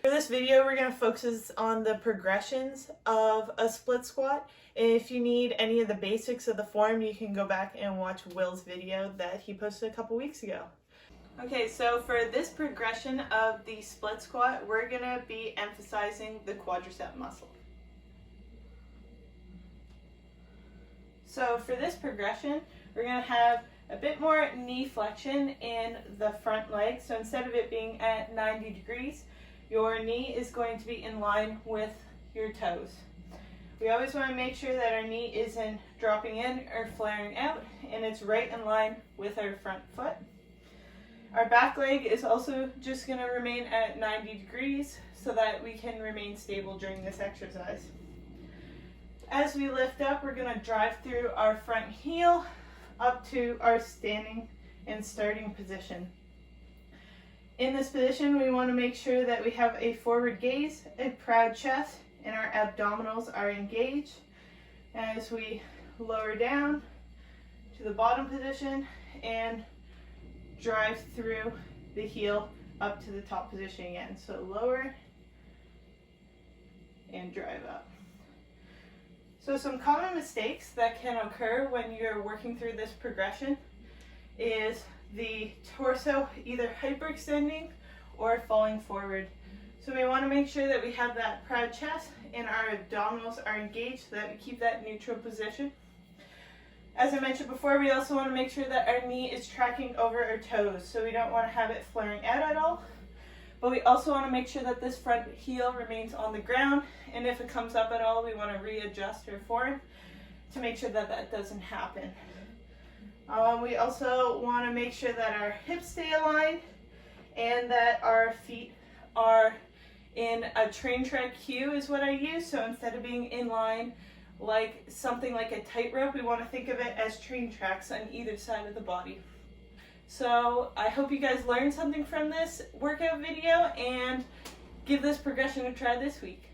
For this video, we're going to focus on the progressions of a split squat. If you need any of the basics of the form, you can go back and watch Will's video that he posted a couple weeks ago. Okay, so for this progression of the split squat, we're going to be emphasizing the quadricep muscle. So for this progression, we're going to have a bit more knee flexion in the front leg. So instead of it being at 90 degrees, your knee is going to be in line with your toes. We always want to make sure that our knee isn't dropping in or flaring out, and it's right in line with our front foot. Our back leg is also just going to remain at 90 degrees so that we can remain stable during this exercise. As we lift up, we're going to drive through our front heel up to our standing and starting position. In this position, we want to make sure that we have a forward gaze, a proud chest, and our abdominals are engaged. As we lower down to the bottom position and drive through the heel up to the top position again. So lower and drive up. So some common mistakes that can occur when you're working through this progression is the torso either hyperextending or falling forward. So we want to make sure that we have that proud chest and our abdominals are engaged so that we keep that neutral position. As I mentioned before, we also want to make sure that our knee is tracking over our toes, so we don't want to have it flaring out at all. But we also want to make sure that this front heel remains on the ground, and if it comes up at all, we want to readjust our form to make sure that that doesn't happen. We also want to make sure that our hips stay aligned and that our feet are in a train track cue is what I use. So instead of being in line like something like a tightrope, we want to think of it as train tracks on either side of the body. So I hope you guys learned something from this workout video and give this progression a try this week.